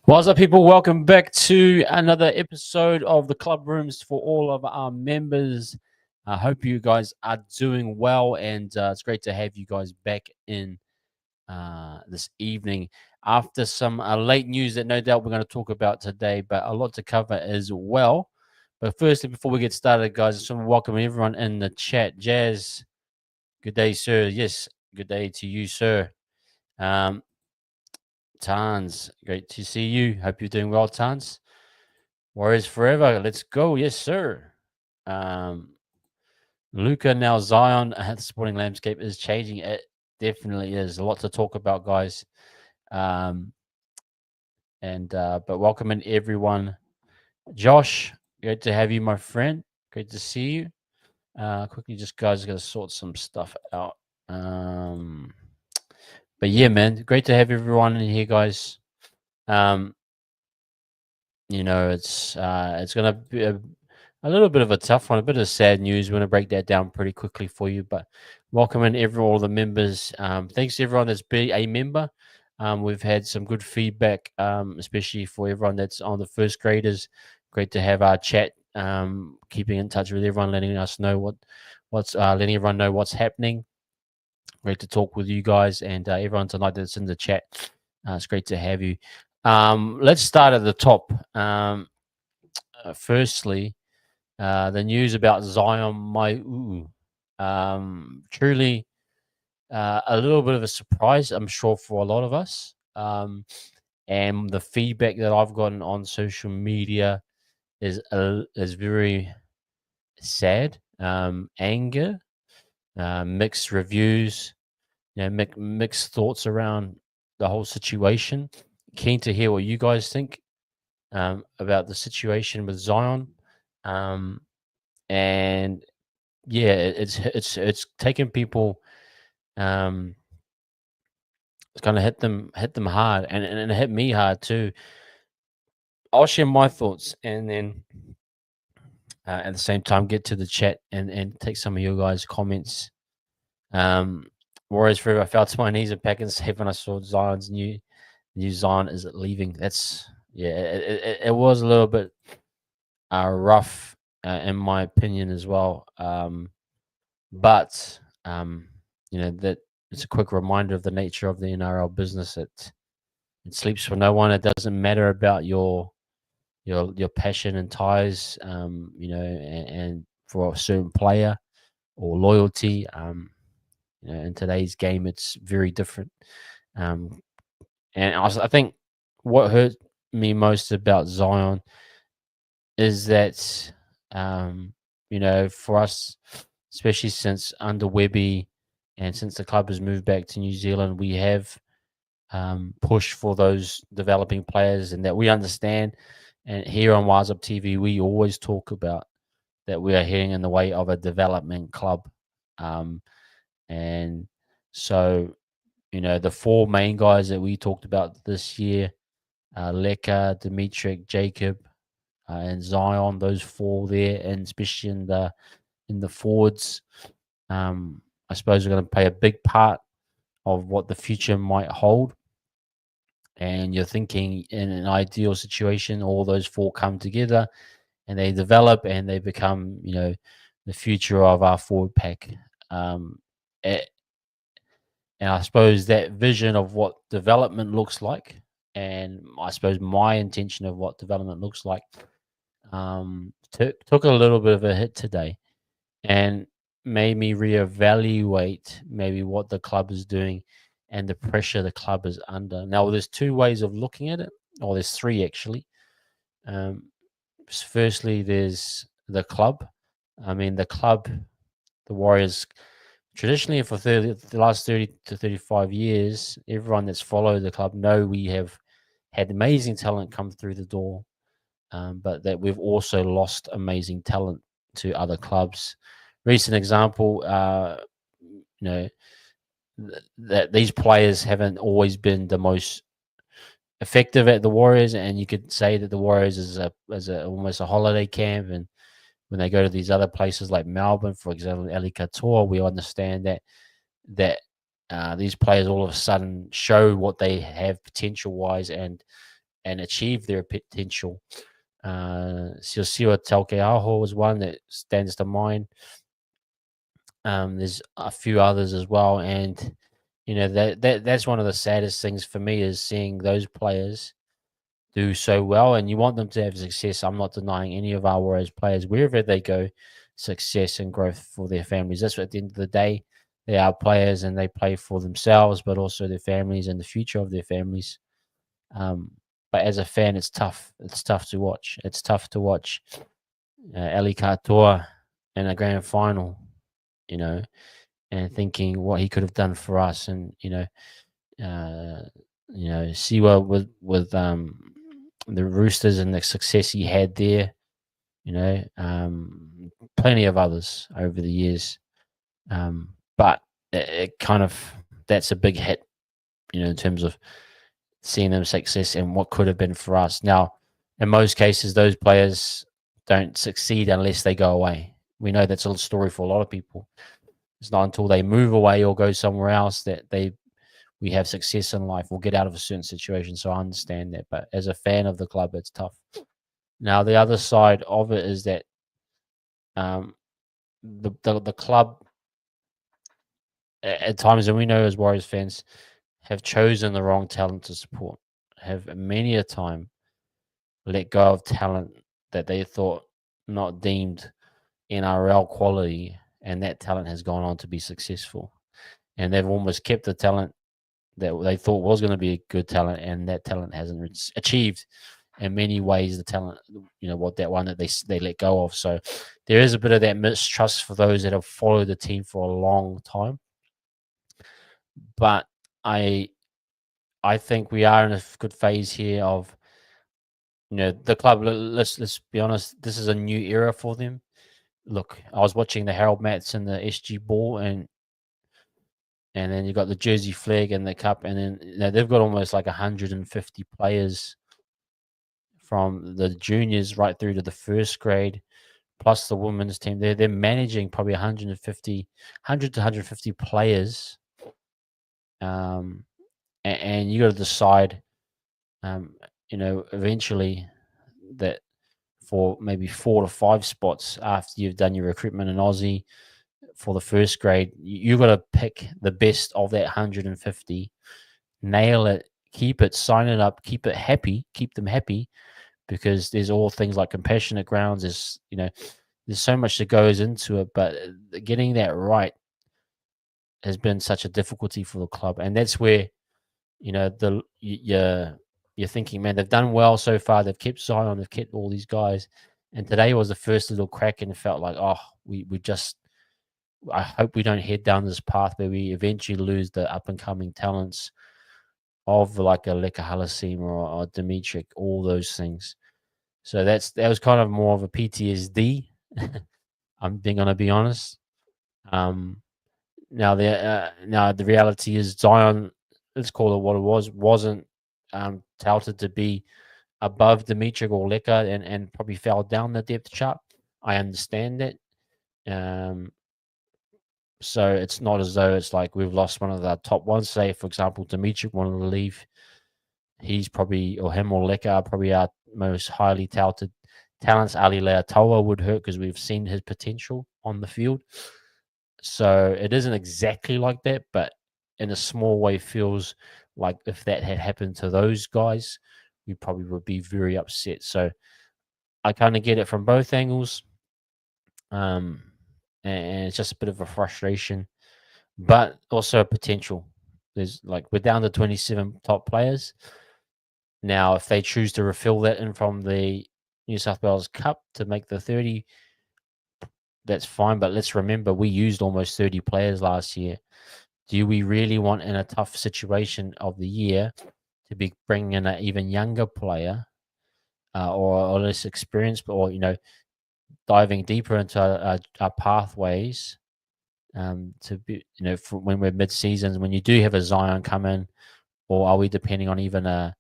What's up, people? Welcome back to another episode of the Club Rooms for all of our members. I hope you guys are doing well, and it's great to have you guys back in this evening after some late news that no doubt we're going to talk about today, but a lot to cover as well. But firstly, before we get started, guys, I just want to welcome everyone in the chat. Jazz, good day, sir. Yes, good day to you, sir. Tans, great to see you. Hope you're doing well, Tans. Warriors forever. Let's go. Yes, sir. Luca, now Zyon, the sporting landscape is changing. It definitely is. A lot to talk about, guys. But welcoming everyone. Josh, great to have you, my friend. Great to see you. Quickly, just guys, got to sort some stuff out. But yeah, man, great to have everyone in here, guys. It's gonna be a little bit of a tough one, a bit of sad news. We're gonna break that down pretty quickly for you. But welcome in all the members. Thanks to everyone that's been a member. We've had some good feedback, especially for everyone that's on the first graders. Great to have our chat, keeping in touch with everyone, letting us know letting everyone know what's happening. Great to talk with you guys and everyone tonight that's in the chat. It's great to have you. Let's start at the top. Firstly, the news about Zyon Maiu'U. Truly a little bit of a surprise, I'm sure, for a lot of us. And the feedback that I've gotten on social media is very sad, anger, mixed reviews, mixed thoughts around the whole situation. Keen to hear what you guys think about the situation with Zyon, and yeah, it's taken people. It's gonna hit them hard, and it hit me hard too. I'll share my thoughts, and then at the same time get to the chat and take some of your guys' comments. Warriors forever. I fell to my knees and pack and safe when I saw Zion's new Zion is leaving. That's it was a little bit rough in my opinion as well. But that it's a quick reminder of the nature of the NRL business. It sleeps for no one. It doesn't matter about your passion and ties, and for a certain player or loyalty. In today's game, it's very different. And I think what hurt me most about Zyon is that, for us, especially since under Webby and since the club has moved back to New Zealand, we have pushed for those developing players, and that we understand. And here on Wise Up TV, we always talk about that we are heading in the way of a development club. And so, the four main guys that we talked about this year, Leka, Dimitrik, Jacob, and Zyon, those four there, and especially in the forwards, I suppose are going to play a big part of what the future might hold. And you're thinking in an ideal situation, all those four come together and they develop and they become, the future of our forward pack. And I suppose that vision of what development looks like, and I suppose my intention of what development looks like, took a little bit of a hit today, and made me reevaluate maybe what the club is doing and the pressure the club is under. Now, there's two ways of looking at it, or there's three actually. Firstly, there's the club. I mean, the club, the Warriors, traditionally for the last 30 to 35 years, everyone that's followed the club know we have had amazing talent come through the door, but that we've also lost amazing talent to other clubs. Recent example, that these players haven't always been the most effective at the Warriors, and you could say that the Warriors is almost a holiday camp. And when they go to these other places like Melbourne, for example, Ali Katoa, we understand that these players all of a sudden show what they have potential wise, and and achieve their potential. Siosiua Talkeaho is one that stands to mind. There's a few others as well, and that's one of the saddest things for me is seeing those players do so well, and you want them to have success. I'm not denying any of our Warriors players, wherever they go, success and growth for their families. That's what, at the end of the day, they are players and they play for themselves, but also their families and the future of their families. But as a fan, it's tough. It's tough to watch. It's tough to watch Ali Katoa in a grand final, you know, and thinking what he could have done for us, and Siwa with the Roosters and the success he had there, plenty of others over the years, but it kind of that's a big hit, in terms of seeing them success and what could have been for us. Now, in most cases, those players don't succeed unless they go away. We know that's a story for a lot of people. It's not until they move away or go somewhere else that we have success in life or get out of a certain situation. So I understand that. But as a fan of the club, it's tough. Now, the other side of it is that the club, at times, and we know as Warriors fans, have chosen the wrong talent to support, have many a time let go of talent that they thought not deemed NRL quality, and that talent has gone on to be successful. And they've almost kept the talent that they thought was going to be a good talent, and that talent hasn't achieved in many ways the talent, what that one that they let go of. So there is a bit of that mistrust for those that have followed the team for a long time. But I think we are in a good phase here of, the club. Let's be honest. This is a new era for them. Look, I was watching the Harold Mats and the SG Ball, and then you got the Jersey Flag and the Cup, and then they've got almost like 150 players from the juniors right through to the first grade, plus the women's team. They're managing probably 100 to 150 players, and you got to decide, eventually that for maybe 4 to 5 spots after you've done your recruitment in Aussie for the first grade, you got to pick the best of that 150, nail it, keep it, sign it up, keep them happy, because there's all things like compassionate grounds. There's so much that goes into it, but getting that right has been such a difficulty for the club, and that's where you're thinking, man, they've done well so far. They've kept Zyon, they've kept all these guys, and today was the first little crack, and it felt like, I hope we don't head down this path where we eventually lose the up and coming talents of like a Leka Halasim or Dimitri, all those things. So that was kind of more of a PTSD. I'm being gonna be honest. Now the reality is Zyon, let's call it what it wasn't touted to be above Dimitri or Leka, and probably fell down the depth chart. I understand that. So it's not as though it's like we've lost one of the top ones. Say, for example, Dimitri wanted to leave. He's probably, or him or Leka are probably our most highly touted talents. Ali Leatoa would hurt because we've seen his potential on the field. So it isn't exactly like that, but in a small way feels like if that had happened to those guys, we probably would be very upset. So I kind of get it from both angles. And it's just a bit of a frustration, but also a potential. There's we're down to 27 top players. Now, if they choose to refill that in from the New South Wales Cup to make the 30, that's fine. But let's remember, we used almost 30 players last year. Do we really want, in a tough situation of the year, to be bringing in an even younger player or less experienced, or diving deeper into our pathways to be, for when we're mid-seasons, when you do have a Zyon come in, or are we depending on even a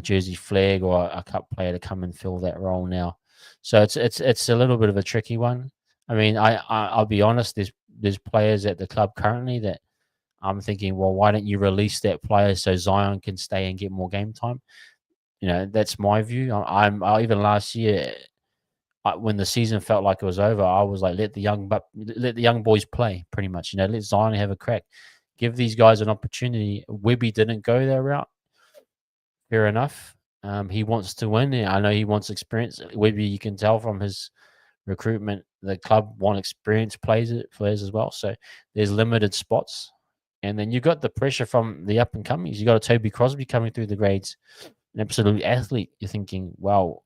Jersey Flag or a Cup player to come and fill that role now? So it's a little bit of a tricky one. I mean, I'll be honest. There's players at the club currently that I'm thinking, well, why don't you release that player so Zyon can stay and get more game time? That's my view. I even last year, when the season felt like it was over, I was like, let the young boys play. Pretty much, let Zion have a crack, give these guys an opportunity. Webby didn't go that route. Fair enough. He wants to win. I know he wants experience. Webby, you can tell from his recruitment, the club want experienced players as well. So there's limited spots. And then you got the pressure from the up and comings. You got a Toby Crosby coming through the grades, an absolute athlete. You're thinking, well,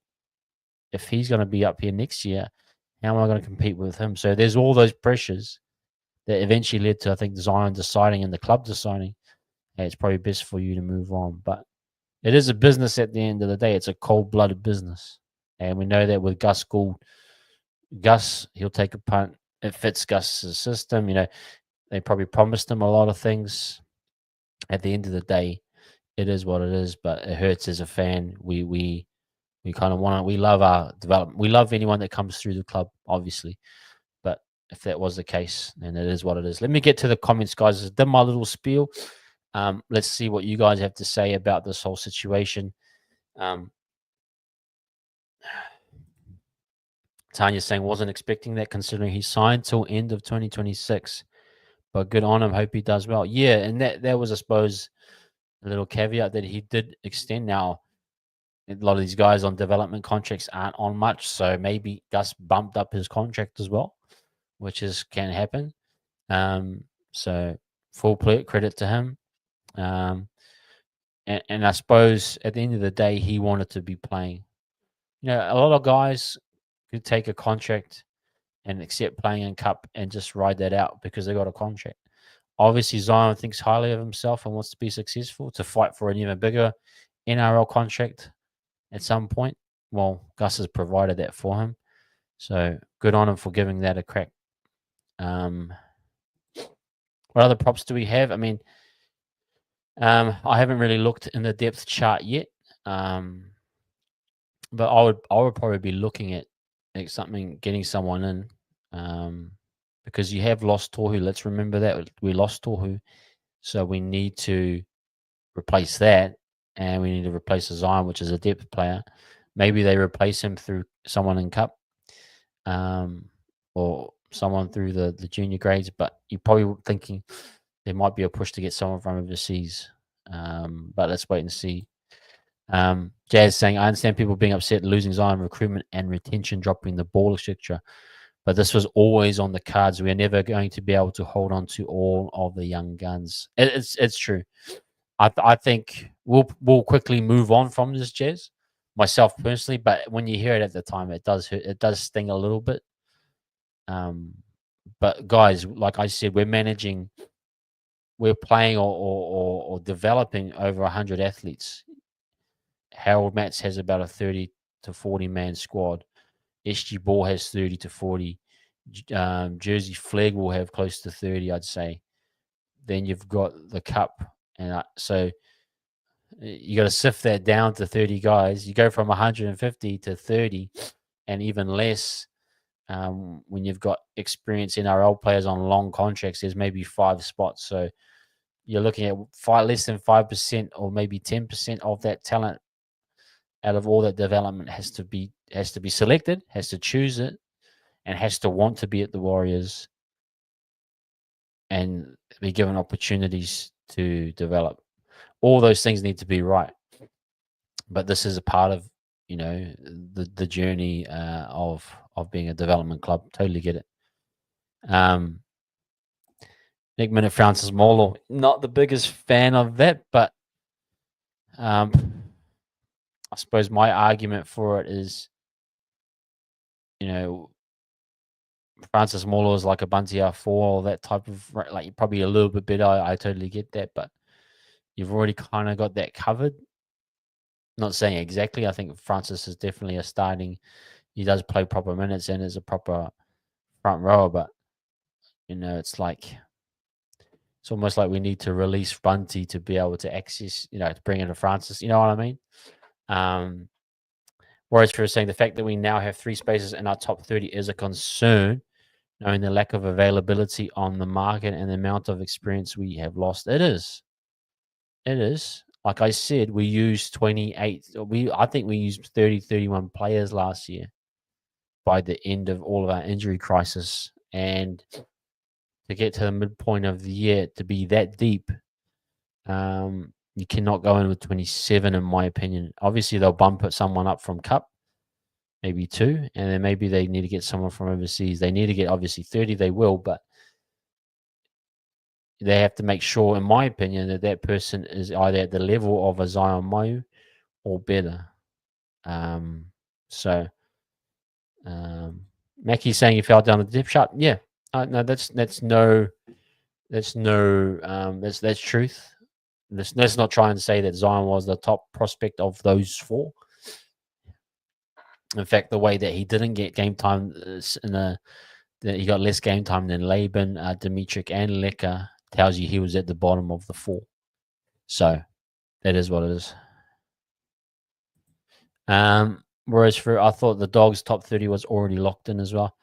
if he's going to be up here next year, how am I going to compete with him? So there's all those pressures that eventually led to, I think, Zion deciding and the club deciding, hey, it's probably best for you to move on. But it is a business at the end of the day. It's a cold-blooded business. And we know that with Gus Gould, he'll take a punt. It fits Gus's system. They probably promised him a lot of things. At the end of the day, it is what it is. But it hurts as a fan. We kind of we love our development. We love anyone that comes through the club, obviously. But if that was the case, then it is what it is. Let me get to the comments, guys. I've done my little spiel. Let's see what you guys have to say about this whole situation. Tanya's saying, wasn't expecting that considering he signed till end of 2026. But good on him. Hope he does well. Yeah, and that was, I suppose, a little caveat that he did extend. Now, a lot of these guys on development contracts aren't on much, so maybe Gus bumped up his contract as well, which can happen. So full credit to him. And I suppose at the end of the day, he wanted to be playing. A lot of guys could take a contract and accept playing in Cup and just ride that out because they got a contract. Obviously, Zion thinks highly of himself and wants to be successful, to fight for an even bigger NRL contract at some point. Well, Gus has provided that for him. So good on him for giving that a crack. What other props do we have? I mean, I haven't really looked in the depth chart yet. But I would probably be looking at getting someone in, because you have lost Tohu. Let's remember that we lost Tohu, so we need to replace that, and we need to replace Zion, which is a depth player. Maybe they replace him through someone in Cup, or someone through the junior grades. But you're probably thinking there might be a push to get someone from overseas. But let's wait and see. Jazz saying, I understand people being upset losing Zion, recruitment and retention dropping the ball, etc. But this was always on the cards. We are never going to be able to hold on to all of the young guns. It's true. I think we'll quickly move on from this, Jazz, myself personally. But when you hear it at the time, it does hurt. It does sting a little bit. But guys, like I said, we're playing or developing over 100 athletes. Harold Matz has about a 30 to 40 man squad. SG Ball has 30 to 40. Jersey Flag will have close to 30, I'd say. Then you've got the Cup. And so you got to sift that down to 30 guys. You go from 150 to 30 and even less. When you've got experienced NRL players on long contracts, there's maybe 5 spots. So you're looking at less than 5% or maybe 10% of that talent out of all that development has to be selected, has to choose it, and has to want to be at the Warriors and be given opportunities to develop. All those things need to be right. But this is a part of the journey of being a development club. Totally get it. Nick Minute, Francis Molo, not the biggest fan of that, but I suppose my argument for it is, Francis Molo is like a Bunty R4, that type of, like, probably a little bit better. I totally get that, but you've already kind of got that covered. Not saying exactly. I think Francis is definitely a starting. He does play proper minutes and is a proper front rower, but it's like, it's almost like we need to release Bunty to be able to access, to bring in a Francis. You know what I mean? Whereas for saying the fact that we now have 3 spaces in our top 30 is a concern, knowing the lack of availability on the market and the amount of experience we have lost. It is. like I said, we used 28. I think we used 30, 31 players last year by the end of all of our injury crisis. And to get to the midpoint of the year to be that deep, you cannot go in with 27, in my opinion. Obviously, they'll bump someone up from Cup, maybe two, and then maybe they need to get someone from overseas. They need to get obviously 30. They will, but they have to make sure, in my opinion, that that person is either at the level of a Zyon Maiu'U or better. Um, so Mackie's saying he fell down the depth chart. Yeah, no, that's truth. Let's not try and say that Zion was the top prospect of those four. In fact, the way that he didn't get game time that he got less game time than Laban, Dimitrik, and Leka tells you he was at the bottom of the four. So that is what it is. Whereas I thought the Dogs top 30 was already locked in as well.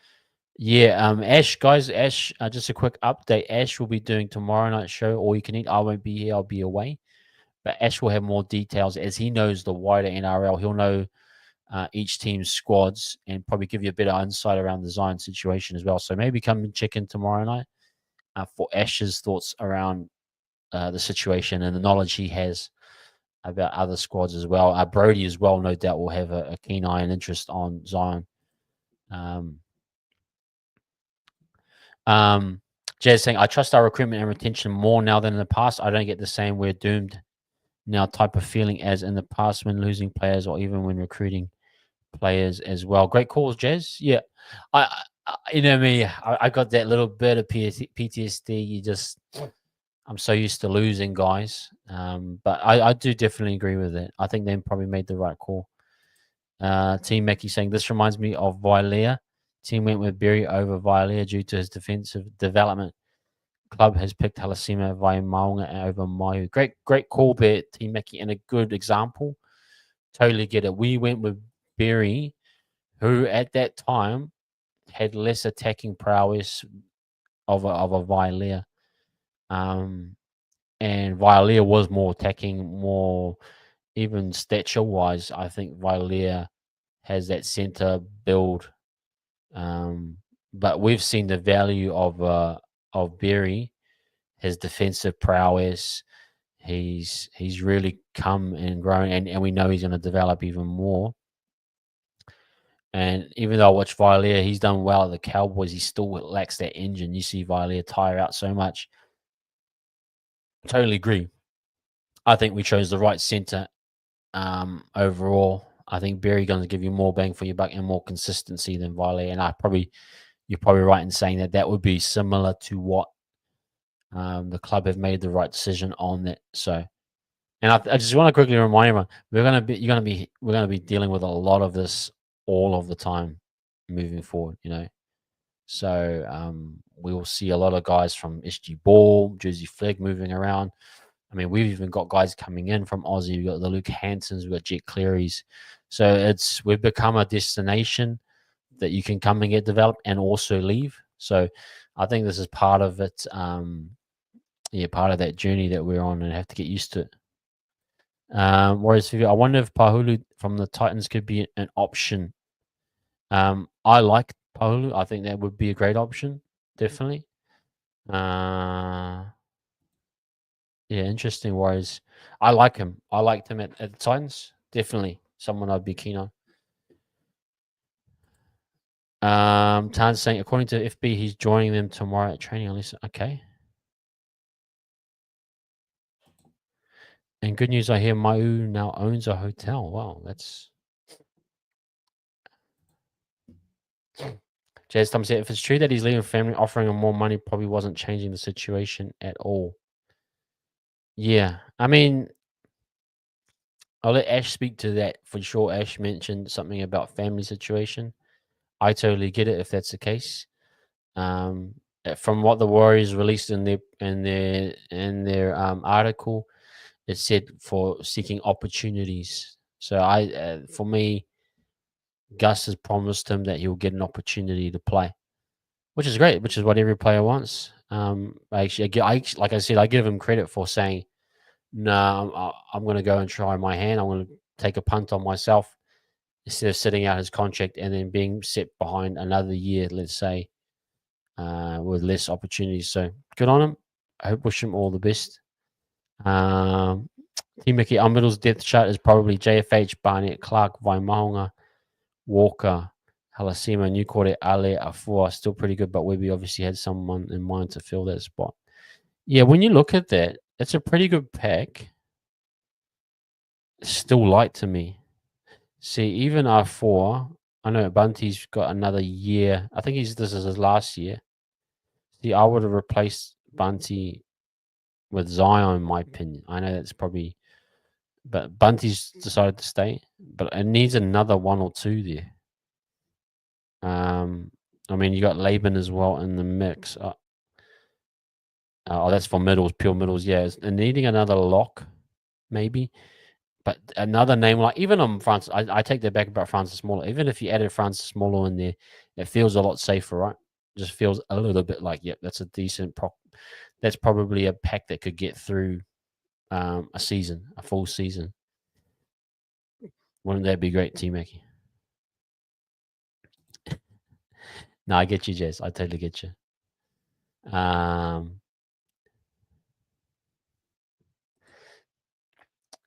Yeah, Ash, guys, just a quick update. Ash will be doing tomorrow night show, All You Can Eat. I won't be here, I'll be away. But Ash will have more details as he knows the wider NRL. He'll know each team's squads and probably give you a bit of insight around the Zion situation as well. So maybe come and check in tomorrow night for Ash's thoughts around the situation and the knowledge he has about other squads as well. Brody as well, no doubt, will have a keen eye and interest on Zion. Jazz saying, I trust our recruitment and retention more now than in the past. I don't get the same we're doomed now type of feeling as in the past when losing players or even when recruiting players as well. Great calls, Jazz. Yeah. You know me, I got that little bit of PTSD. I'm so used to losing guys. But I do definitely agree with it. I think they probably made the right call. Team Mackie saying, this reminds me of Vailea. Team went with Berry over Vailea due to his defensive development. Club has picked Halasima Vaimaunga over Maiu'U. Great call there, Team Mackie, and a good example. Totally get it. We went with Berry, who at that time had less attacking prowess of a Vailea. And Vailea was more attacking, more even stature-wise. I think Vailea has that center build. But we've seen the value of Berry, his defensive prowess. He's really come and grown, and we know he's going to develop even more. And even though I watch Vailea, he's done well at the Cowboys. He still lacks that engine. You see Vailea tire out so much. Totally agree. I think we chose the right center overall. I think Berry going to give you more bang for your buck and more consistency than Vailea. And you're probably right in saying that would be similar to what the club have made the right decision on that. So, and I just want to quickly remind everyone, we're going to be dealing with a lot of this all of the time moving forward. So we will see a lot of guys from SG Ball, Jersey Flag moving around. I mean, we've even got guys coming in from Aussie. We've got the Luke Hansons, we've got Jet Clearys. So we've become a destination that you can come and get developed and also leave. So I think this is part of it. Part of that journey that we're on and have to get used to it. Whereas I wonder if Pahulu from the Titans could be an option. I like Pahulu. I think that would be a great option. Definitely. Yeah, interesting. Whereas I like him. I liked him at the Titans. Definitely someone I'd be keen on. Tan's saying, according to FB, he's joining them tomorrow at training. Okay. And good news, I hear Maiu'U now owns a hotel. Wow, that's... Jazz Tom said, if it's true that he's leaving family, offering him more money probably wasn't changing the situation at all. Yeah, I mean, I'll let Ash speak to that for sure. Ash mentioned something about family situation. I totally get it if that's the case. From what the Warriors released in their article, it said for seeking opportunities. So for me, Gus has promised him that he'll get an opportunity to play, which is great, which is what every player wants. Like I said, I give him credit for saying, no, I'm going to go and try my hand. I'm going to take a punt on myself instead of sitting out his contract and then being set behind another year, let's say, with less opportunities. So good on him. I wish him all the best. Team Mickey, our middle's depth chart is probably JFH, Barnett, Clark, Vaimahonga, Walker, Halasima, Newcourt, Ale, Afua, still pretty good, but Webby obviously had someone in mind to fill that spot. Yeah, when you look at that, it's a pretty good pack. It's still light to me. See, even R4, I know Bunty's got another year. I think this is his last year. See, I would have replaced Bunty with Zyon, in my opinion. I know that's probably, but Bunty's decided to stay, but it needs another 1 or 2 there. I mean, you got Laban as well in the mix. Oh, that's for middles, pure middles. Yeah, and needing another lock, maybe. But another name like even on Francis, I take that back about Francis Smaller. Even if you added Francis Smaller in there, it feels a lot safer, right? Just feels a little bit like, yep, that's a decent prop. That's probably a pack that could get through a season, a full season. Wouldn't that be great, T Mackie? No, I get you, Jess. I totally get you.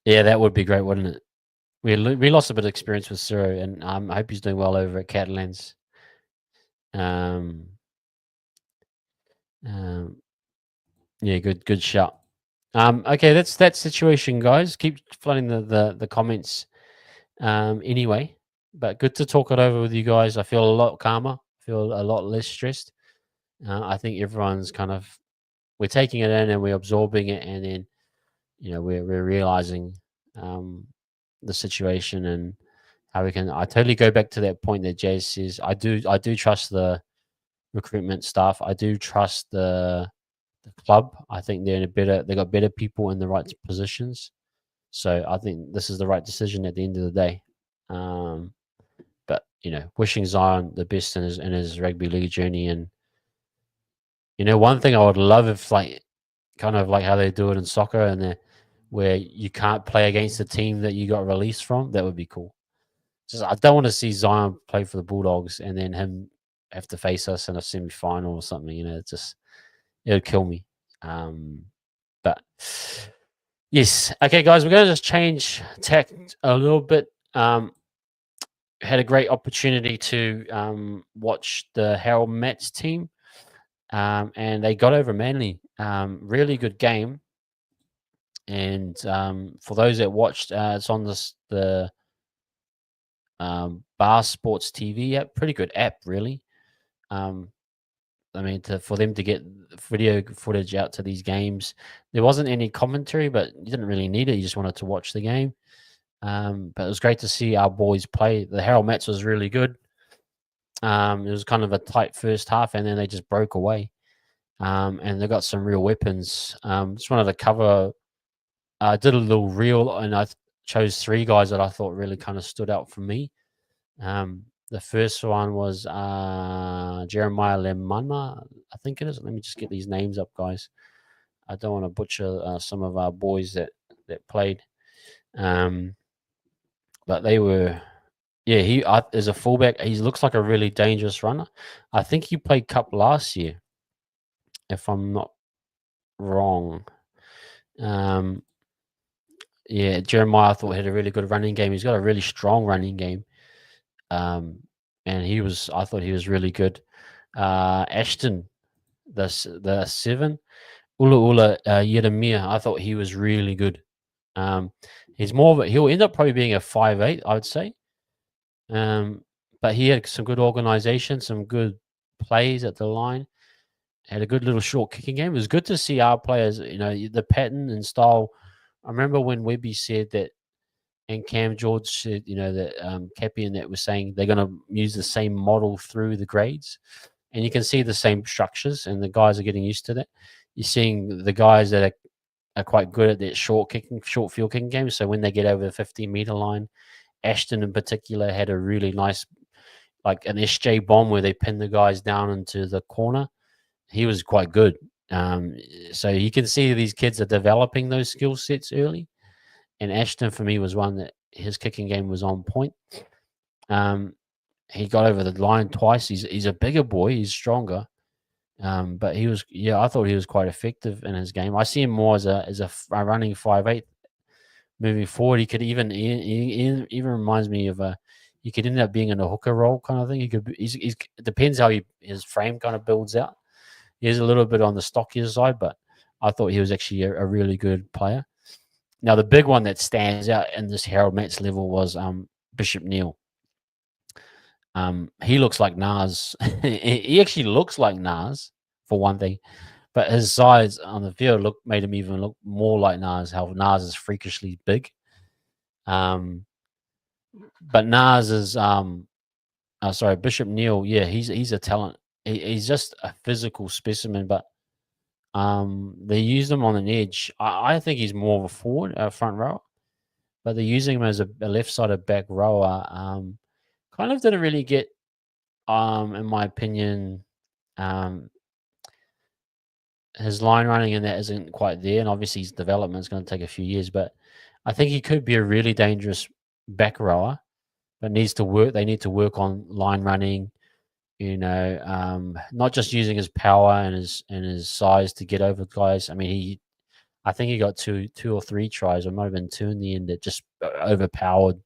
Yeah, that would be great, wouldn't it? We lost a bit of experience with Ciro, and I hope he's doing well over at Catalans. Yeah, good shot. Okay, that's that situation, guys. Keep flooding the comments. Anyway, but good to talk it over with you guys. I feel a lot calmer. Feel a lot less stressed. I think everyone's kind of we're taking it in and we're absorbing it, and then we're realizing the situation and how we can. I totally go back to that point that Jay says. I do trust the recruitment staff. I do trust the club. I think they're in a better. They got better people in the right positions. So I think this is the right decision at the end of the day. But wishing Zyon the best in his rugby league journey, and one thing I would love if kind of like how they do it in soccer, and where you can't play against the team that you got released from. That would be cool. Just I don't want to see Zyon play for the Bulldogs and then him have to face us in a semi-final or something. It would kill me. But yes, okay, guys, we're going to just change tack a little bit. Had a great opportunity to watch the Harold Mets team, and they got over Manly. Really good game. And for those that watched, it's on the Bar Sports TV app. Pretty good app, really. I mean, for them to get video footage out to these games, there wasn't any commentary, but you didn't really need it. You just wanted to watch the game. But it was great to see our boys play. The Harold Mets was really good. It was kind of a tight first half, and then they just broke away. And they got some real weapons. Just wanted to cover. I did a little reel, and I chose 3 guys that I thought really kind of stood out for me. The first one was Jeremiah Lemana, I think it is. Let me just get these names up, guys. I don't want to butcher some of our boys that played. But they were, yeah. He as a fullback, he looks like a really dangerous runner. I think he played Cup last year, if I'm not wrong. Yeah, Jeremiah I thought had a really good running game. He's got a really strong running game. And I thought he was really good. Ashton, the 7, Ula Yeremia, I thought he was really good. He's he'll end up probably being a 5'8", I would say. But he had some good organization, some good plays at the line. Had a good little short kicking game. It was good to see our players, the pattern and style. I remember when Webby said that, and Cam George said, that Cappy and that was saying they're going to use the same model through the grades. And you can see the same structures, and the guys are getting used to that. You're seeing the guys that are quite good at that short field kicking game. So when they get over the 15-meter line, Ashton in particular had a really nice, like an SJ bomb where they pinned the guys down into the corner. He was quite good. So you can see these kids are developing those skill sets early. And Ashton for me was one that his kicking game was on point. He got over the line twice. He's a bigger boy. He's stronger. But I thought he was quite effective in his game. I see him more as a running 5'8". Moving forward, he could even reminds me of a. He could end up being in a hooker role kind of thing. He could. It depends how his frame kind of builds out. He's a little bit on the stockier side, but I thought he was actually a really good player. Now, the big one that stands out in this Harold Metz level was Bishop Neal. He looks like Nas. He actually looks like Nas, for one thing, but his size on the field made him even look more like Nas. How Nas is freakishly big. But Nas is sorry, Bishop Neal. Yeah, he's a talent. He's just a physical specimen, but they use him on an edge. I think he's more of a forward, a front rower, but they're using him as a left-sided back rower. Kind of didn't really get, in my opinion, um, his line running in that isn't quite there, and obviously his development is going to take a few years. But I think he could be a really dangerous back rower, but needs to work. They need to work on line running. Not just using his power and his size to get over guys. I mean, I think he got two or three tries, or might have been two in the end, that just overpowered,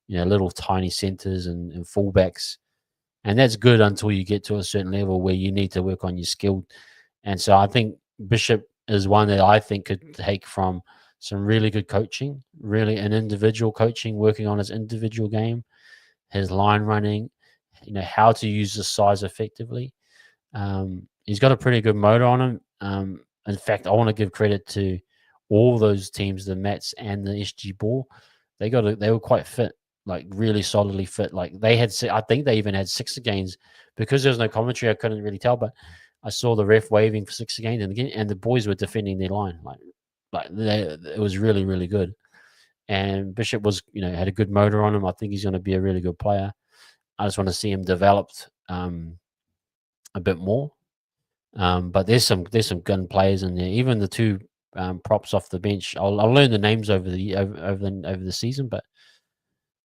little tiny centers and fullbacks. And that's good until you get to a certain level where you need to work on your skill. And so I think Bishop is one that I think could take from some really good coaching, really an individual coaching, working on his individual game, his line running, how to use the size effectively. He's got a pretty good motor on him. In fact, I want to give credit to all those teams, the Mets and the SG Ball. They were quite fit, like really solidly fit. Like I think they even had 6 games because there was no commentary. I couldn't really tell, but I saw the ref waving for 6 games, and the boys were defending their line. It was really, really good. And Bishop had a good motor on him. I think he's going to be a really good player. I just want to see him developed a bit more. But there's some gun players in there. Even the two props off the bench. I'll learn the names over the season, but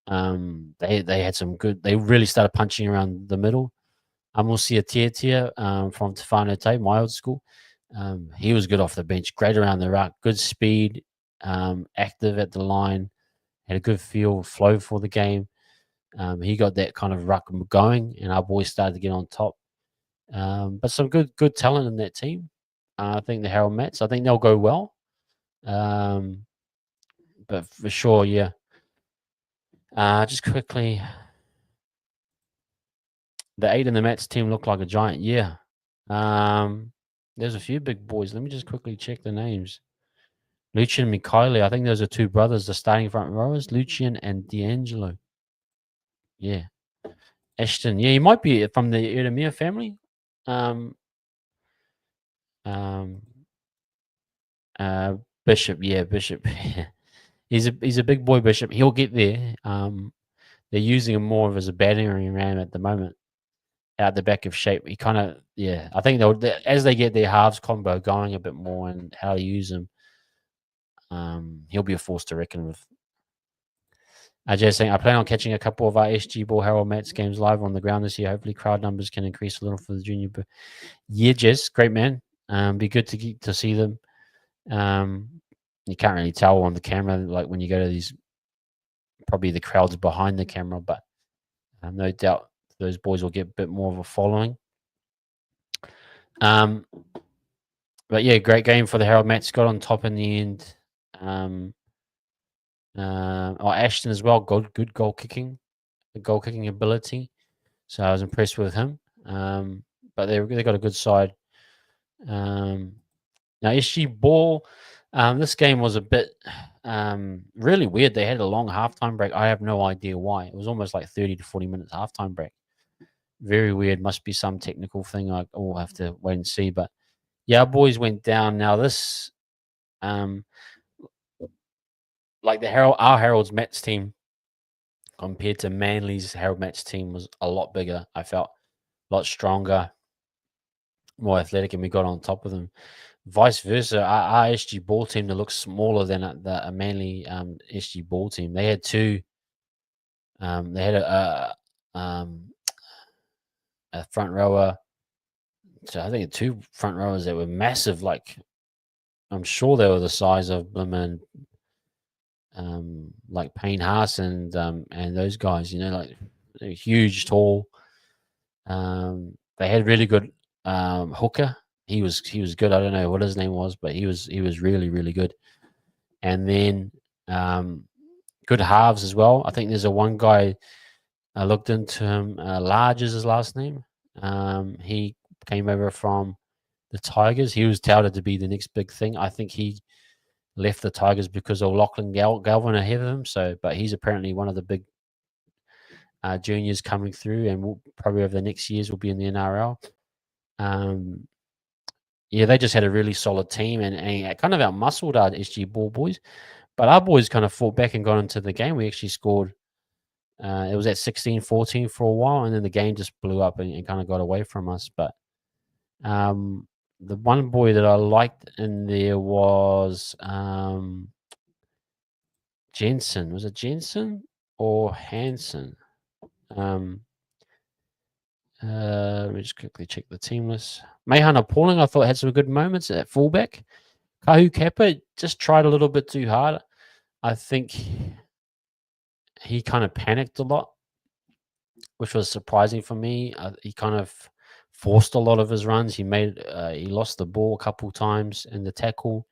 they had some good. They really started punching around the middle. We'll see a Tia from Tefano Tape, my old school. He was good off the bench, great around the ruck, good speed, active at the line, had a good flow for the game. He got that kind of ruck going, and our boys started to get on top. But some good talent in that team. I think the Harold Mets, I think they'll go well. But for sure, yeah. Just quickly, the 8 in the Mets team look like a giant. Yeah. There's a few big boys. Let me just quickly check the names. Lucian and Mikhaili. I think those are two brothers, the starting front rowers, Lucian and D'Angelo. Yeah. Ashton. Yeah, he might be from the Erdemir family. Bishop. Yeah, Bishop. he's a big boy, Bishop. He'll get there. They're using him more as a battering ram at the moment, out the back of shape. He kind of, yeah. I think as they get their halves combo going a bit more and how to use him, he'll be a force to reckon with. Just saying, I plan on catching a couple of our SG Ball Harold Mats games live on the ground this year. Hopefully, crowd numbers can increase a little for the junior. But yeah, Jess, great man. Be good to see them. You can't really tell on the camera, like when you go to these, probably the crowd's behind the camera, but no doubt those boys will get a bit more of a following. But yeah, great game for the Harold Mats. Got on top in the end. Ashton as well, good goal kicking ability. So I was impressed with him. But they got a good side. Now SG Ball, this game was a bit really weird. They had a long halftime break. I have no idea why. It was almost like 30 to 40 minutes halftime break. Very weird. Must be some technical thing. We'll have to wait and see. But yeah, our boys went down. Now this, like our Harold's Mets team compared to Manly's Harold Mets team was a lot bigger. I felt a lot stronger. more athletic, and we got on top of them. Vice versa, our SG ball team that looks smaller than the Manly SG ball team. They had two. They had a front rower. So I think two front rowers that were massive. Like I'm sure they were the size of them and like Payne Haas and those guys. You know, like they're huge, tall. They had really good hooker. He was good. I don't know what his name was, but he was really really good. And then good halves as well. I think there's a one guy I looked into him. Large is his last name. He came over from the Tigers. He was touted to be the next big thing. I think he left the Tigers because of Lachlan Galvin ahead of him. So, but he's apparently one of the big juniors coming through, and will probably over the next years will be in the NRL. Yeah, they just had a really solid team and kind of outmuscled our SG Ball boys. But our boys kind of fought back and got into the game. We actually scored. It was at 16-14 for a while, and then the game just blew up and kind of got away from us. But the one boy that I liked in there was Jensen. Was it Jensen or Hansen? Let me just quickly check the team list. Mayhana Pauling, I thought had some good moments at fullback. Kahu Kappa just tried a little bit too hard. I think he kind of panicked a lot, which was surprising for me. He kind of forced a lot of his runs. He lost the ball a couple times in the tackle,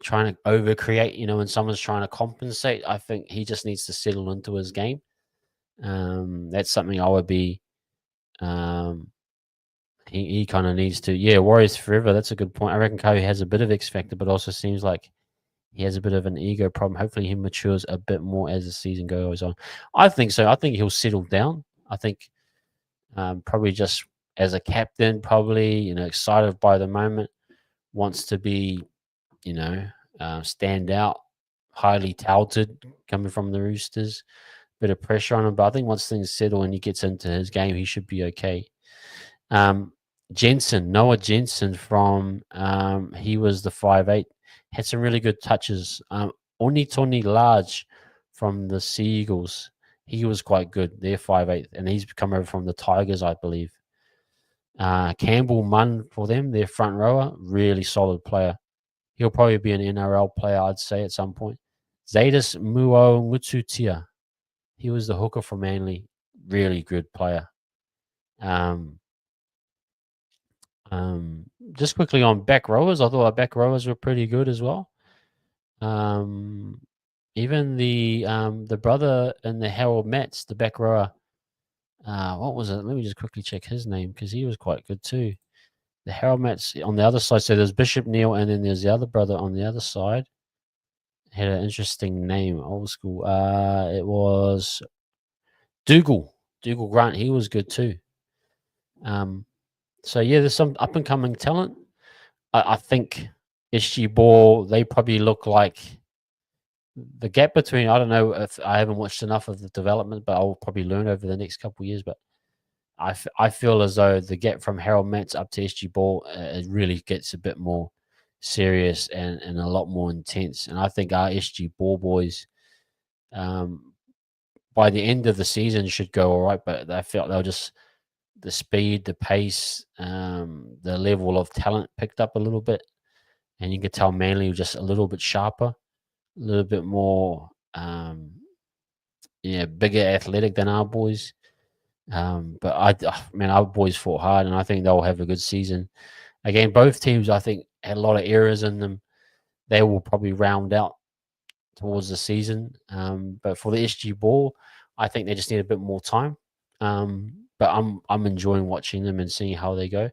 trying to overcreate. You know, when someone's trying to compensate, I think he just needs to settle into his game. That's something I would be. He kind of needs to. Yeah, Warriors forever. That's a good point. I reckon Kobe has a bit of X factor, but also seems like he has a bit of an ego problem. Hopefully, he matures a bit more as the season goes on. I think so. I think he'll settle down. I think probably just as a captain, probably excited by the moment, wants to be, stand out, highly touted coming from the Roosters. Bit of pressure on him, but I think once things settle and he gets into his game, he should be okay. Noah Jensen from he was the 5'8", had some really good touches. Tony Large from the Seagulls, he was quite good. They're 5'8", and he's come over from the Tigers, I believe. Campbell Munn for them, their front rower, really solid player. He'll probably be an NRL player, I'd say, at some point. Zadis Muo Ngutsutia, he was the hooker for Manly, really good player. Just quickly on back rowers, I thought our back rowers were pretty good as well. Even the brother in the Harold Metz, the back rower, what was it? Let me just quickly check his name because he was quite good too. The Harold Metz on the other side. So there's Bishop Neal, and then there's the other brother on the other side. Had an interesting name, old school. It was Dougal Grant. He was good too. So yeah, there's some up and coming talent. I think SG Ball, they probably look like the gap between. I don't know if I haven't watched enough of the development, but I'll probably learn over the next couple of years. But I feel as though the gap from Harold Metz up to SG Ball it really gets a bit more serious and a lot more intense. And I think our SG Ball boys, by the end of the season, should go all right. But I felt they'll just the speed, the pace, the level of talent picked up a little bit, and you could tell Manly was just a little bit sharper, a little bit more, bigger athletic than our boys. But our boys fought hard, and I think they'll have a good season. Again, both teams, I think, had a lot of errors in them. They will probably round out towards the season. But for the SG Ball, I think they just need a bit more time. But I'm enjoying watching them and seeing how they go.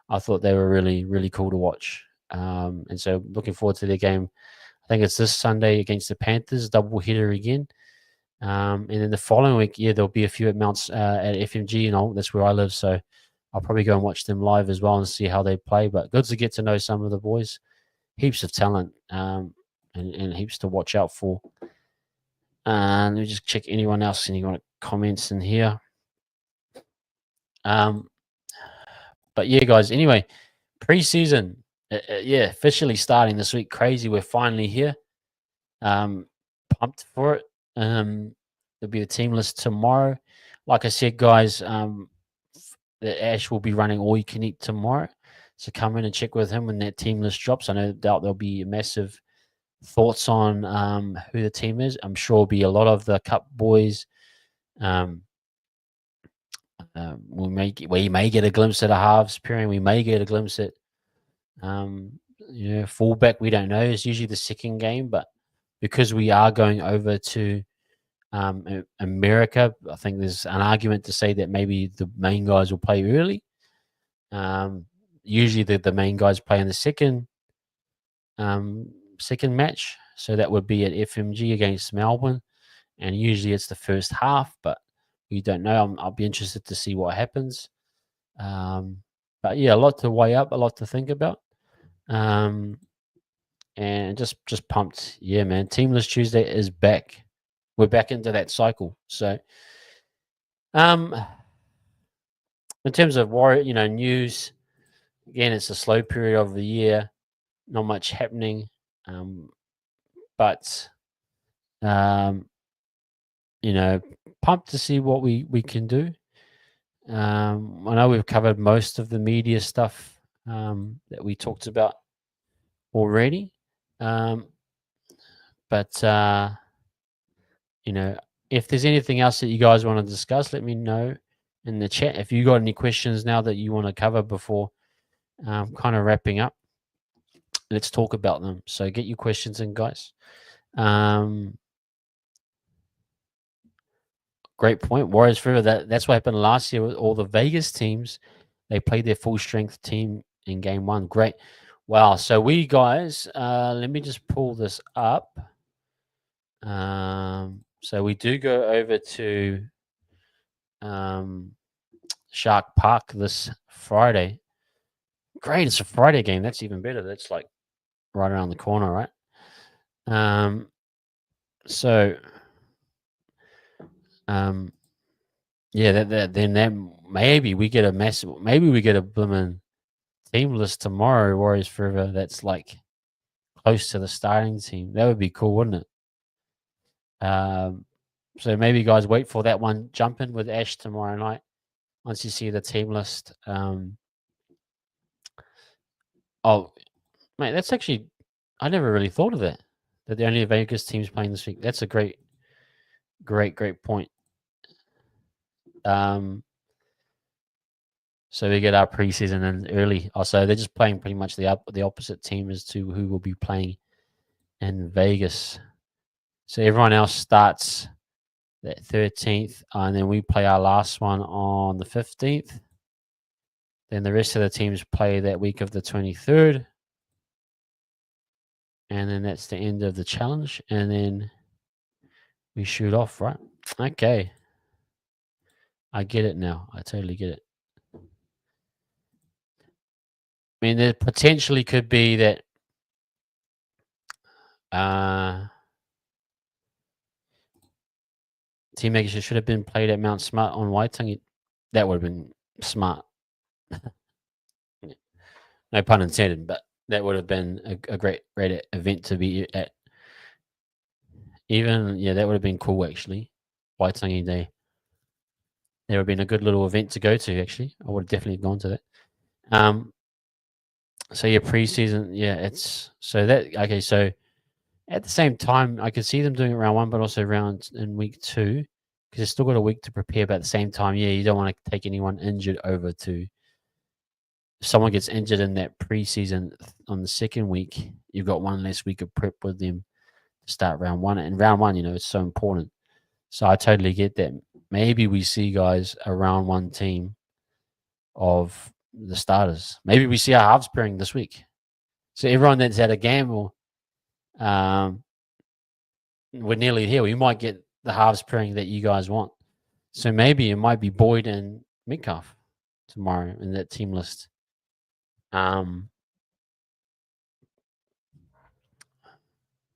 I thought they were really, really cool to watch. And so looking forward to their game. I think it's this Sunday against the Panthers, double header again. And then the following week, there'll be a few at Mounts at FMG, that's where I live. So I'll probably go and watch them live as well and see how they play. But good to get to know some of the boys. Heaps of talent and heaps to watch out for. Let me just check anyone else. Any comments in here? But yeah, guys. Anyway, preseason, yeah, officially starting this week. Crazy, we're finally here. Pumped for it. There'll be a team list tomorrow. Like I said, guys, the Ash will be running all you can eat tomorrow. So come in and check with him when that team list drops. I know doubt there'll be massive thoughts on who the team is. I'm sure it'll be a lot of the Cup boys. We may get a glimpse at a halves pairing. We may get a glimpse at fullback. We don't know. It's usually the second game, but because we are going over to America, I think there's an argument to say that maybe the main guys will play early. Usually the main guys play in the second match, so that would be at FMG against Melbourne, and usually it's the first half, but we don't know. I'll be interested to see what happens. But yeah, a lot to weigh up, a lot to think about. And just pumped. Yeah, man. Teamless Tuesday is back. We're back into that cycle. So in terms of Warrior, news, again, it's a slow period of the year. Not much happening. But pumped to see what we can do. I know we've covered most of the media stuff that we talked about already. But if there's anything else that you guys want to discuss, let me know in the chat. If you got any questions now that you want to cover before kind of wrapping up, let's talk about them. So get your questions in, guys. Great point. Warriors Forever. That's what happened last year with all the Vegas teams. They played their full strength team in game one. Great. Wow. So we guys, let me just pull this up. So we do go over to Shark Park this Friday. Great. It's a Friday game. That's even better. That's like right around the corner, right? Yeah, then maybe we get a massive, maybe we get a blooming team list tomorrow, Warriors Forever, that's like close to the starting team. That would be cool, wouldn't it? So maybe guys wait for that one. Jump in with Ash tomorrow night once you see the team list. Oh, mate, that's actually, I never really thought of that. That the only Vegas teams playing this week. That's a great point. So we get our preseason in early. Also, they're just playing pretty much the opposite team as to who will be playing in Vegas. So everyone else starts that 13th, and then we play our last one on the 15th. Then the rest of the teams play that week of the 23rd. And then that's the end of the challenge. And then we shoot off, right? Okay. I get it now. I totally get it. I mean, there potentially could be that Team Asia should have been played at Mount Smart on Waitangi. That would have been smart. No pun intended, but that would have been a great event to be at. Even, yeah, that would have been cool, actually. Waitangi Day. There would have been a good little event to go to, actually. I would have definitely gone to that. So, yeah, preseason, yeah, it's so that, okay, so at the same time, I could see them doing it round one, but also round in week two, because they've still got a week to prepare. But at the same time, yeah, you don't want to take anyone injured over to. If someone gets injured in that preseason on the second week, you've got one less week of prep with them to start round one. And round one, it's so important. So I totally get that. Maybe we see, guys, a round one team of the starters. Maybe we see our halves pairing this week. So everyone that's had a gamble, we're nearly here. We might get the halves pairing that you guys want. So maybe it might be Boyd and Metcalf tomorrow in that team list.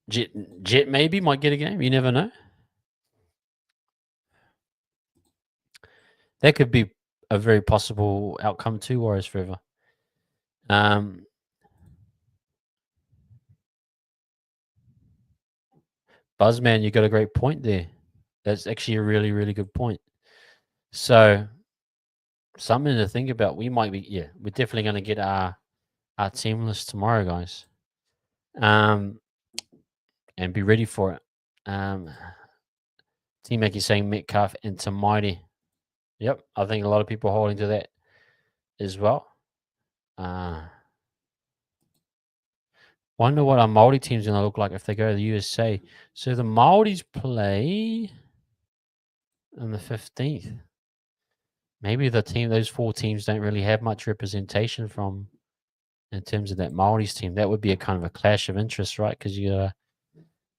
Jet maybe might get a game. You never know. That could be a very possible outcome too, Warriors forever. Buzzman, you got a great point there. That's actually a really, really good point. So something to think about. We might be, yeah, we're definitely going to get our team list tomorrow, guys. And be ready for it. Team Mackey saying Metcalf and Tamighty. Yep, I think a lot of people are holding to that as well. Wonder what our Māori team's going to look like if they go to the USA. So the Māoris play on the 15th. Maybe those 4 teams don't really have much representation from in terms of that Māoris team. That would be a kind of a clash of interest, right? Because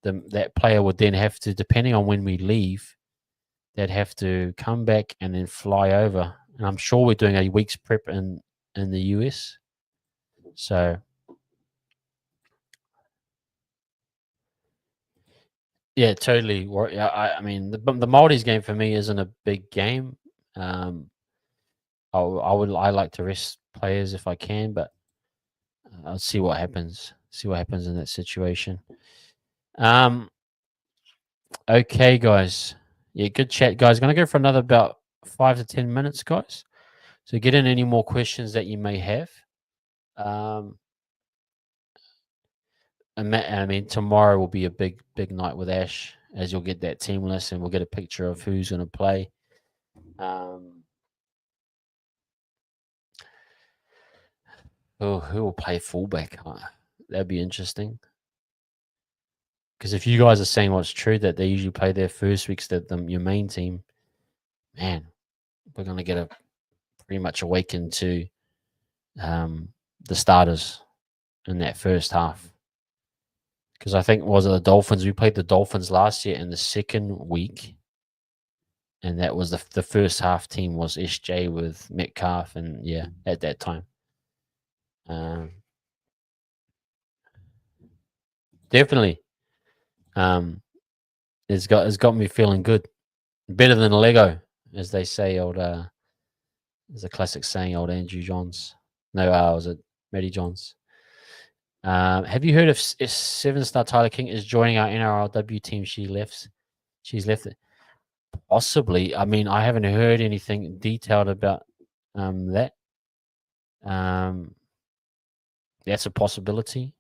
that player would then have to, depending on when we leave, they'd have to come back and then fly over. And I'm sure we're doing a week's prep in the US. So yeah, totally. I mean, the Māoris game for me isn't a big game. I like to rest players if I can, but I'll see what happens. See what happens in that situation. Okay, guys. Yeah, good chat, guys. Gonna go for another about 5 to 10 minutes, guys. So get in any more questions that you may have. I mean, tomorrow will be a big, big night with Ash, as you'll get that team list and we'll get a picture of who's going to play. Who will play fullback? That'd be interesting. Because if you guys are saying what's true, that they usually play their first weeks, your main team, man, we're going to get pretty much awakened to the starters in that first half. Because I think, was it the Dolphins? We played the Dolphins last year in the second week. And that was the first half team was SJ with Metcalf. And yeah, at that time. Definitely. It's got me feeling good. Better than Lego, as they say, there's a classic saying, old Andrew Johns. No, was it Matty Johns? Have you heard if 7-star Tyler King is joining our NRLW team? She's left it. Possibly. I mean, I haven't heard anything detailed about that. That's a possibility.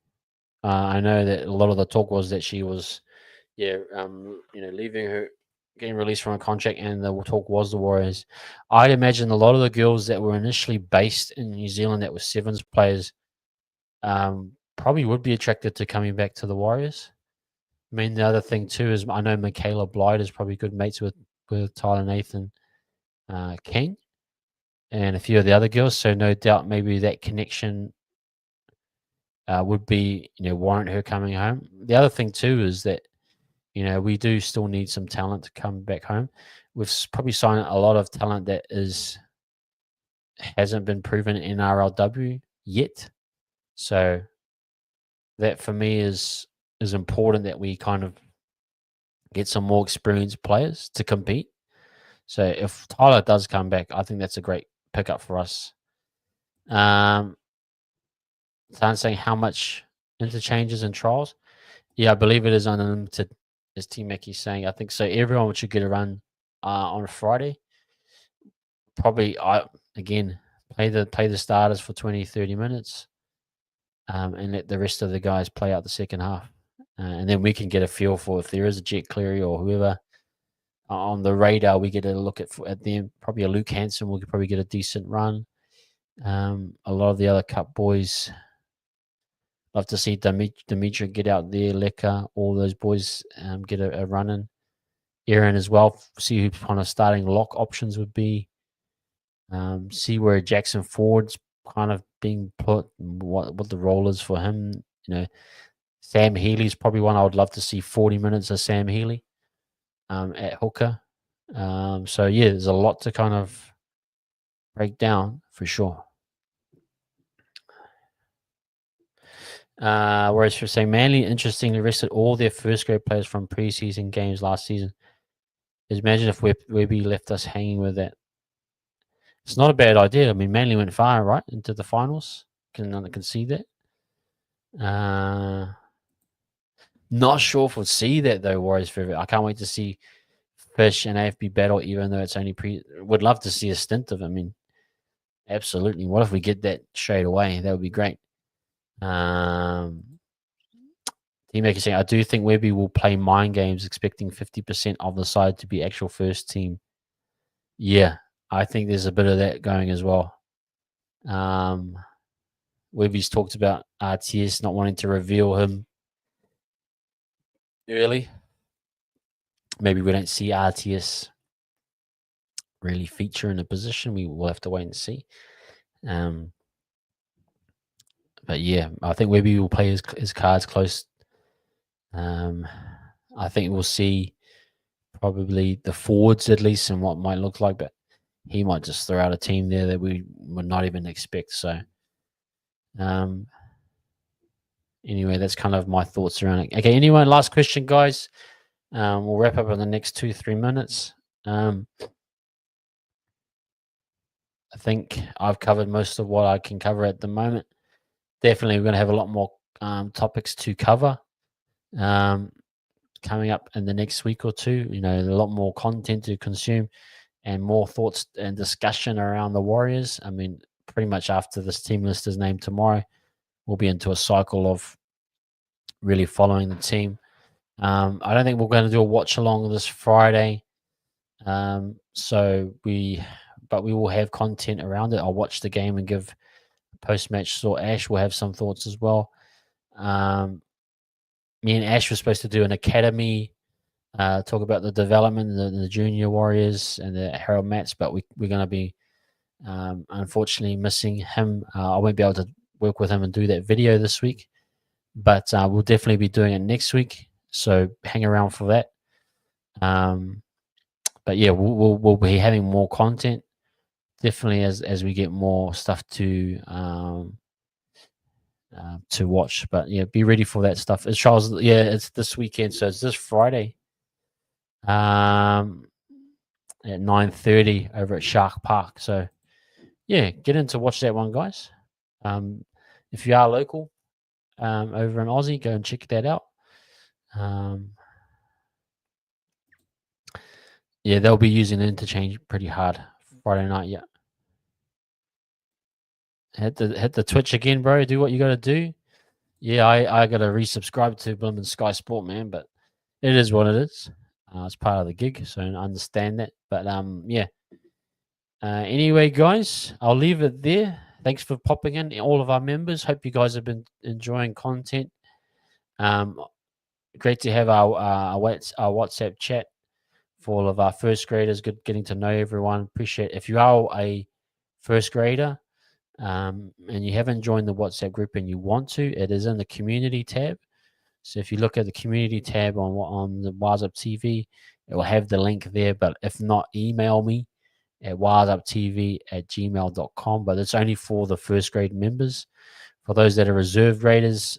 I know that a lot of the talk was that she was, leaving her, getting released from a contract, and the talk was the Warriors. I'd imagine a lot of the girls that were initially based in New Zealand that were Sevens players probably would be attracted to coming back to the Warriors. I mean, the other thing too is I know Michaela Blyde is probably good mates with Tyler Nathan King and a few of the other girls. So no doubt maybe that connection would be, warrant her coming home. The other thing too is that, we do still need some talent to come back home. We've probably signed a lot of talent that hasn't been proven in NRLW yet. So that for me is important that we kind of get some more experienced players to compete. So if Tyler does come back, I think that's a great pickup for us. Someone's saying how much interchanges and trials? Yeah, I believe it is unlimited, as T Mackey's saying. I think so. Everyone should get a run on a Friday. Probably, again, play the starters for 20, 30 minutes and let the rest of the guys play out the second half. And then we can get a feel for if there is a Jet Cleary or whoever on the radar, we get a look at them. Probably a Luke Hanson will probably get a decent run. A lot of the other Cup boys, love to see Dimitri get out there, Leka, all those boys get a run in. Aaron as well, see who kind of starting lock options would be. See where Jackson Ford's kind of being put, what the role is for him. Sam Healy's probably one I would love to see 40 minutes of Sam Healy at hooker. So yeah, there's a lot to kind of break down for sure. Whereas for saying Manly, interestingly rested all their first grade players from preseason games last season. Just imagine if Webby left us hanging with that. It's not a bad idea. I mean, Manly went far, right, into the finals. Can see that. Not sure if we'll see that though. Warriors favorite. I can't wait to see Fish and AFB battle, even though it's only Would love to see a stint of it. I mean, absolutely. What if we get that straight away? That would be great. Team Maker saying, I do think Webby will play mind games, expecting 50% of the side to be actual first team. Yeah, I think there's a bit of that going as well. Webby's talked about RTS not wanting to reveal him early. Maybe we don't see RTS really feature in a position. We will have to wait and see. But yeah, I think Webby will play his cards close. I think we'll see probably the forwards at least and what might look like, but he might just throw out a team there that we would not even expect. So, anyway, that's kind of my thoughts around it. Okay, anyway, last question, guys. We'll wrap up in the next 2-3 minutes. I think I've covered most of what I can cover at the moment. Definitely, we're going to have a lot more topics to cover coming up in the next week or two. You know, a lot more content to consume and more thoughts and discussion around the Warriors. I mean, pretty much after this team list is named tomorrow, we'll be into a cycle of really following the team. I don't think we're going to do a watch along this Friday. But we will have content around it. I'll watch the game and give post-match thought. Ash will have some thoughts as well. Me and Ash were supposed to do an academy, talk about the development, the junior Warriors and the Harold Mats, but we're going to be unfortunately missing him. I won't be able to work with him and do that video this week, but we'll definitely be doing it next week. So hang around for that. But yeah, we'll be having more content definitely as we get more stuff to watch. But yeah, be ready for that stuff. It's Charles. Yeah, it's this weekend, so it's this Friday. At 9:30 over at Shark Park. So yeah, get in to watch that one, guys. If you are local over in Aussie, go and check that out. Yeah, they'll be using the interchange pretty hard Friday night. Yeah, hit the Twitch again, bro. Do what you got to do. Yeah, I got to resubscribe to Blooming Sky Sport, man. But it is what it is. It's part of the gig, so I understand that. But yeah. Anyway, guys, I'll leave it there. Thanks for popping in, all of our members. Hope you guys have been enjoying content. Great to have our WhatsApp chat for all of our first graders. Good getting to know everyone. Appreciate it. If you are a first grader and you haven't joined the WhatsApp group and you want to, it is in the community tab. So if you look at the community tab on the Wise Up TV, it will have the link there. But if not, email me at wiseuptv@gmail.com. But it's only for the first grade members. For those that are reserve graders,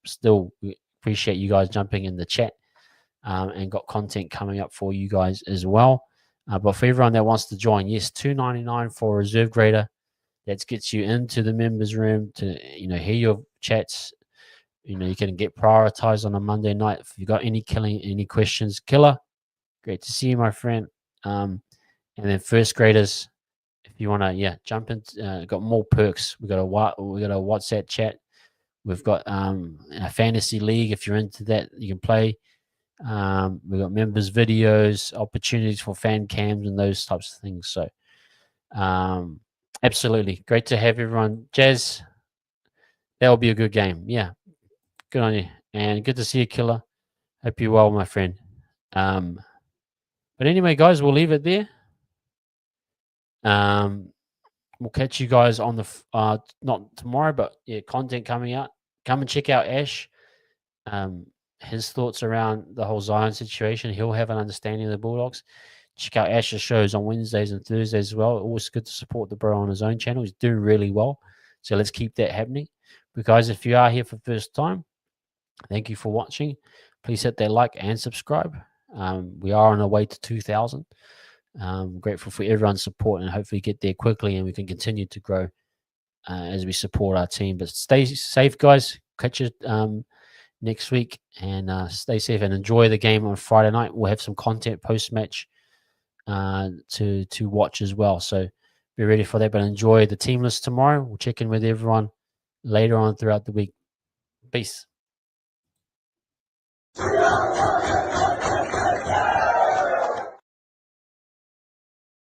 still we appreciate you guys jumping in the chat and got content coming up for you guys as well. But for everyone that wants to join, yes, $2.99 for a reserve grader. That gets you into the members room to hear your chats. You can get prioritized on a Monday night. If you got any questions, Killer, great to see you, my friend. And then first graders, if you want to, jump in. Got more perks. We got a WhatsApp chat. We've got a fantasy league. If you're into that, you can play. We've got members videos, opportunities for fan cams, and those types of things. So, absolutely great to have everyone. Jazz, that'll be a good game. Yeah, good on you, and good to see you, Killer. Hope you're well, my friend. But anyway, guys, we'll leave it there. We'll catch you guys on the not tomorrow, but yeah, content coming out. Come and check out Ash. His thoughts around the whole Zyon situation. He'll have an understanding of the Bulldogs. Check out Ash's shows on Wednesdays and Thursdays as well. Always good to support the bro on his own channel. He's doing really well. So let's keep that happening. But guys, if you are here for the first time, thank you for watching. Please hit that like and subscribe. We are on our way to 2,000. Grateful for everyone's support and hopefully get there quickly and we can continue to grow as we support our team. But stay safe, guys. Catch you next week and stay safe and enjoy the game on Friday night. We'll have some content post match to watch as well. So be ready for that. But enjoy the team list tomorrow. We'll check in with everyone later on throughout the week. Peace.